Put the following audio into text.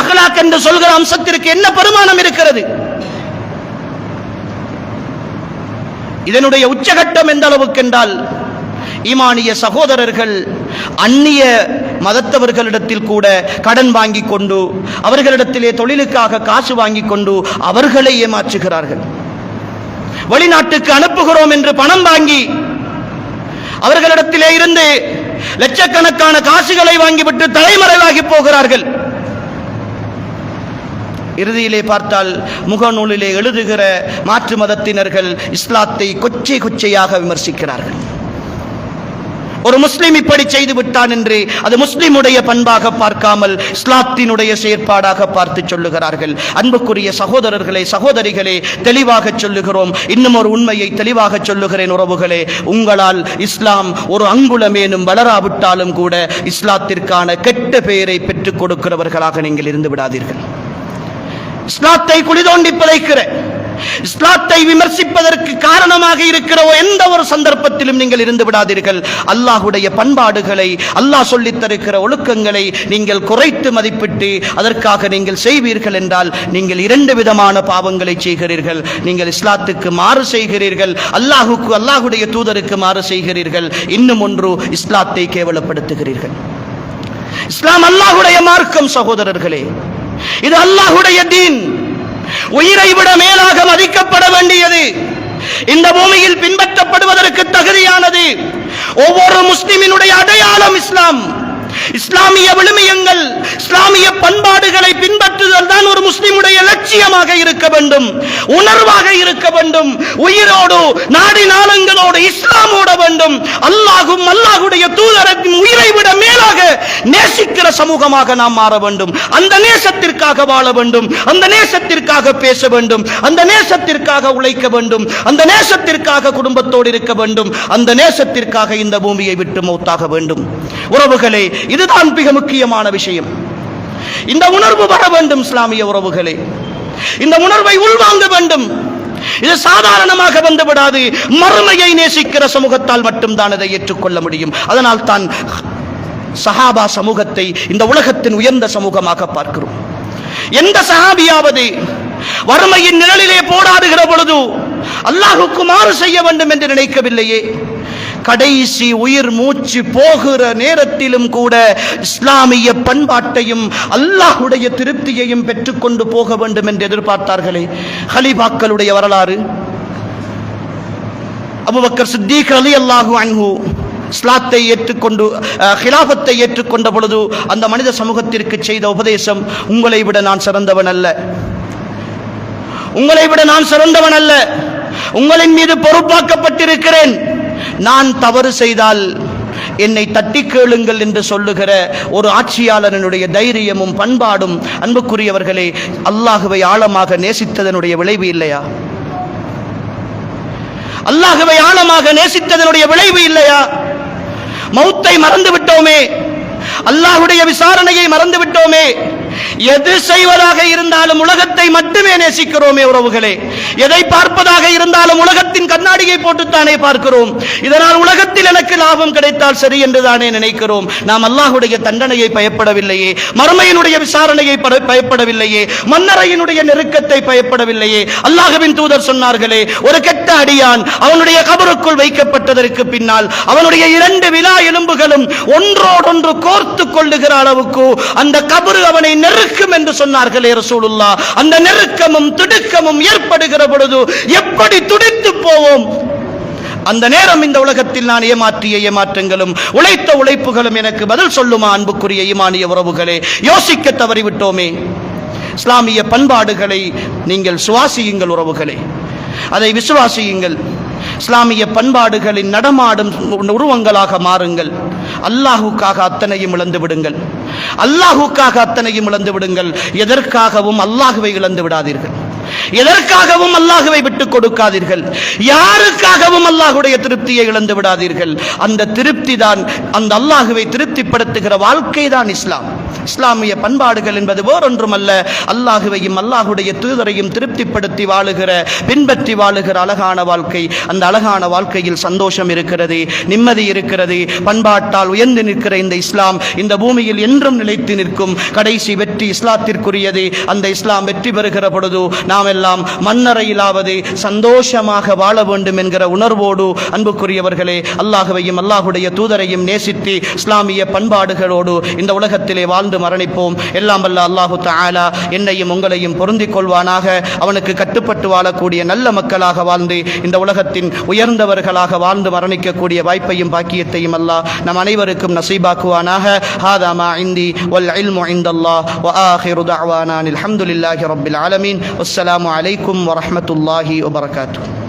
அக்லாக் என்று சொல்கிற அம்சத்திற்கு என்ன பெருமானம் இருக்கிறது? இதனுடைய உச்சகட்டம் எந்த அளவுக்கு என்றால், ஈமானிய சகோதரர்கள் அந்நிய மதத்தவர்களிடத்தில் கூட கடன் வாங்கி கொண்டு, அவர்களிடத்திலே தொழிலுக்காக காசு வாங்கி கொண்டு அவர்களை ஏமாற்றுகிறார்கள். வெளிநாட்டுக்கு அனுப்புகிறோம் என்று பணம் வாங்கி அவர்களிடத்திலே இருந்து லட்சக்கணக்கான காசுகளை வாங்கிவிட்டு தலைமறைவாகி போகிறார்கள். இறுதியிலே பார்த்தால் முகநூலிலே எழுதுகிற மாற்று மதத்தினர்கள் இஸ்லாத்தை கொச்சை கொச்சையாக விமர்சிக்கிறார்கள். ஒரு முஸ்லிம் இப்படி செய்து விட்டான் என்று அது முஸ்லிமுடைய பண்பாக பார்க்காமல் இஸ்லாத்தினுடைய செயற்பாடாக பார்த்து சொல்லுகிறார்கள். அன்புக்குரிய சகோதரர்களே, சகோதரிகளே, தெளிவாக சொல்லுகிறோம். இன்னும் ஒரு உண்மையை தெளிவாக சொல்லுகிறேன் உறவுகளே. உங்களால் இஸ்லாம் ஒரு அங்குலமேனும் வளராவிட்டாலும் கூட இஸ்லாத்திற்கான கெட்ட பெயரை பெற்றுக் கொடுக்கிறவர்களாக நீங்கள் இருந்து விடாதீர்கள். இஸ்லாத்தை குளிதோண்டி புதைக்கிற, இஸ்லாத்தை விமர்சிப்பதற்கு காரணமாக இருக்கிற எந்த ஒரு சந்தர்ப்பத்திலும் நீங்கள் இருந்து விடாதீர்கள். அல்லாஹ்வுடைய பண்பாடுகளை, அல்லாஹ் சொல்லித் தருகிற ஒழுக்கங்களை நீங்கள் குறைத்து மதிப்பிட்டு அதற்காக நீங்கள் செய்வீர்கள் என்றால் நீங்கள் இரண்டு விதமான பாவங்களை செய்கிறீர்கள். நீங்கள் இஸ்லாத்துக்கு மாறு செய்கிறீர்கள், அல்லாஹுக்கு, அல்லாஹ்வுடைய தூதருக்கு மாறு செய்கிறீர்கள். இன்னும் ஒன்று, இஸ்லாத்தை கேவலப்படுத்துகிறீர்கள். இஸ்லாம் அல்லாஹ்வுடைய மார்க்கம் சகோதரர்களே. இது அல்லாஹ்வுடைய தீன். உயிரை விட மேலாக மதிக்கப்பட வேண்டியது, இந்த பூமியில் பின்பற்றப்படுவதற்கு தகுதியானது. ஒவ்வொரு முஸ்லிமினுடைய அடையாளம் இஸ்லாம். இஸ்லாமிய விழுமியங்கள், இஸ்லாமிய பண்பாடுகளை பின்பற்றுதல் தான் ஒரு முஸ்லிமுடைய லட்சியமாக இருக்க வேண்டும், உணர்வாக இருக்க வேண்டும். உயிரோடு, நாடி நாளங்களோடு இஸ்லாமோட வேண்டும். அல்லாஹும் அல்லாஹுடைய தூதரின் உயிரை விட மேலாக நேசிக்கிற சமூகமாக நாம் மாற வேண்டும். அந்த நேசத்திற்காக வாழ வேண்டும், அந்த நேசத்திற்காக பேச வேண்டும், அந்த நேசத்திற்காக உழைக்க வேண்டும், அந்த நேசத்திற்காக குடும்பத்தோடு இருக்க வேண்டும், அந்த நேசத்திற்காக இந்த பூமியை விட்டு மௌத்தாக வேண்டும். உறவுகளே, இதுதான் மிக முக்கியமான விஷயம். இந்த உணர்வு வர வேண்டும் இஸ்லாமிய உறவுகளே. இந்த உணர்வை உள்வாங்க வேண்டும். இது சாதாரணமாக வந்து விடாது. மறுமையை நேசிக்கிற சமூகத்தால் மட்டும்தான் அதை ஏற்றுக்கொள்ள முடியும். அதனால் தான் சஹாபா சமூகத்தை இந்த உலகத்தின் உயர்ந்த சமூகமாக பார்க்கிறோம். எந்த சஹாபியாவது வறுமையின் நிழலிலே போராடுகிற பொழுது அல்லாஹுக்கு மாறு செய்ய வேண்டும் என்று நினைக்கவில்லையே. கடைசி உயிர் மூச்சு போகிற நேரத்திலும் கூட இஸ்லாமிய பண்பாட்டையும் அல்லாஹ்வுடைய திருப்தியையும் பெற்றுக்கொண்டு போக வேண்டும் என்று எதிர்பார்த்தார்களே. ஹலீஃபாக்களுடைய வரலாறு, அபூபக்கர் சித்தீக் ரலியல்லாஹு அன்ஹு இஸ்லாத்தை ஏற்றுக்கொண்டு ஹிலாஃபத்தை ஏற்றுக்கொண்ட பொழுது அந்த மனித சமூகத்திற்கு செய்த உபதேசம், உங்களை விட நான் சிறந்தவன் அல்ல, உங்களை விட நான் சிறந்தவன் அல்ல, உங்களின் மீது பொறுப்பாக்கப்பட்டிருக்கிறேன், நான் தவறு செய்தால் என்னை தட்டி கேளுங்கள் என்று சொல்லுகிற ஒரு ஆட்சியாளனுடைய தைரியமும் பண்பாடும் அன்புக்குரியவர்களே அல்லாஹுவை ஆழமாக நேசித்ததனுடைய விளைவு இல்லையா? அல்லாஹுவை ஆழமாக நேசித்ததனுடைய விளைவு இல்லையா? மௌத்தை மறந்து விட்டோமே, அல்லாஹ்வுடைய விசாரணையை மறந்து விட்டோமே. எது செய்வதாக இருந்தாலும் உலகத்தை மட்டுமே நேசிக்கிறோமே உறவுகளே. எதை பார்ப்பதாக இருந்தாலும் உலகத்தின் கண்ணாடியை போட்டுத்தானே பார்க்கிறோம். இதனால் உலகத்தில் எனக்கு லாபம் கிடைத்தால் சரி என்று தானே நினைக்கிறோம். நாம் அல்லாஹ்வுடைய தண்டனையை பயப்படவில்லையே, மறுமையினுடைய விசாரணையை பயப்படவில்லையே, மன்னரையினுடைய நெருக்கத்தை பயப்படவில்லையே. அல்லாஹ்வின் தூதர் சொன்னார்களே, ஒரு கெட்ட அடியான் அவனுடைய கபருக்குள் வைக்கப்பட்டதற்கு பின்னால் அவனுடைய இரண்டு விலா எலும்புகளும் ஒன்றோடொன்று கோர்த்து கொள்ளுகிற அளவுக்கு அந்த கபரு அவனை நெருக்கும் என்று சொன்னார்களே ரசூலுல்லாஹ். அந்த நெருக்கமும் திடுக்கமும் ஏற்படுகிற பொழுது எப்படி துடித்து போவோம்? அந்த நேரம் இந்த உலகத்தில் நான் ஏமாற்றிய ஏமாற்றங்களும் உழைத்த உழைப்புகளும் எனக்கு பதில் சொல்லுமா? அன்புக்குரிய ஈமானிய உறவுகளே, யோசிக்க தவறிவிட்டோமே. இஸ்லாமிய பண்பாடுகளை நீங்கள் சுவாசியுங்கள் உறவுகளே, அதை விசுவாசியுங்கள். இஸ்லாமிய பண்பாடுகளின் நடமாடும் உருவங்களாக மாறுங்கள். அல்லாஹுக்காக அத்தனையும் இழந்து விடுங்கள், அல்லாஹுக்காக அத்தனையும் இழந்து விடுங்கள். எதற்காகவும் அல்லாஹுவை இழந்து விடாதீர்கள். எதற்காகவும் அல்லாஹ்வை விட்டுக் கொடுக்காதீர்கள், யாருக்காகவும் அல்லாஹ்வுடைய திருப்தியை இழந்து விடாதீர்கள். அந்த திருப்தி தான், அந்த அல்லாஹ்வை திருப்திப்படுத்துகிற வாழ்க்கை தான் இஸ்லாம். இஸ்லாமிய பண்பாடுகள் என்பது வேறொன்றுமல்ல, அல்லாஹ்வையும் அல்லாஹ்வுடைய தூதரையும் திருப்திப்படுத்தி வாழுகிற, பின்பற்றி வாழுகிற அழகான வாழ்க்கை. அந்த அழகான வாழ்க்கையில் சந்தோஷம் இருக்கிறது, நிம்மதி இருக்கிறது. பண்பாட்டால் உயர்ந்து நிற்கிற இந்த இஸ்லாம் இந்த பூமியில் என்றும் நிலைத்து நிற்கும். கடைசி வெற்றி இஸ்லாத்திற்குரியது. அந்த இஸ்லாம் வெற்றி பெறுகிற பொழுது நாம் எல்லாம் மண்ணறையிலாவது சந்தோஷமாக வாழ வேண்டும் என்கிற உணர்வோடு, அன்புக்குரியவர்களே, அல்லாஹ்வையும் அல்லாஹ்வுடைய தூதரையும் நேசித்து இஸ்லாமிய பண்பாடுகளோடு இந்த உலகத்திலே வாழ்ந்து மரணிப்போம். எல்லாம் வல்ல அல்லாஹு தஆலா என்னையும் உங்களையும் பொருந்திக் கொள்வானாக. அவனுக்கு கட்டுப்பட்டு வாழக்கூடிய நல்ல மக்களாக வாழ்ந்து இந்த உலகத்தின் உயர்ந்தவர்களாக வாழ்ந்து மரணிக்கக்கூடிய வாய்ப்பையும் பாக்கியத்தையும் அல்லாஹ் நம் அனைவருக்கும் நசீபாக்குவானாக. ஹாதா மா இந்தி வல் இல்மு இந்தல்லாஹ் வ ஆகிரு தஅவானா அல்ஹம்துலில்லாஹி ரப்பில் ஆலமீன். அஸ்ஸலாமு அலைக்கும் வ ரஹ்மத்துல்லாஹி வ பரகாத்துஹு.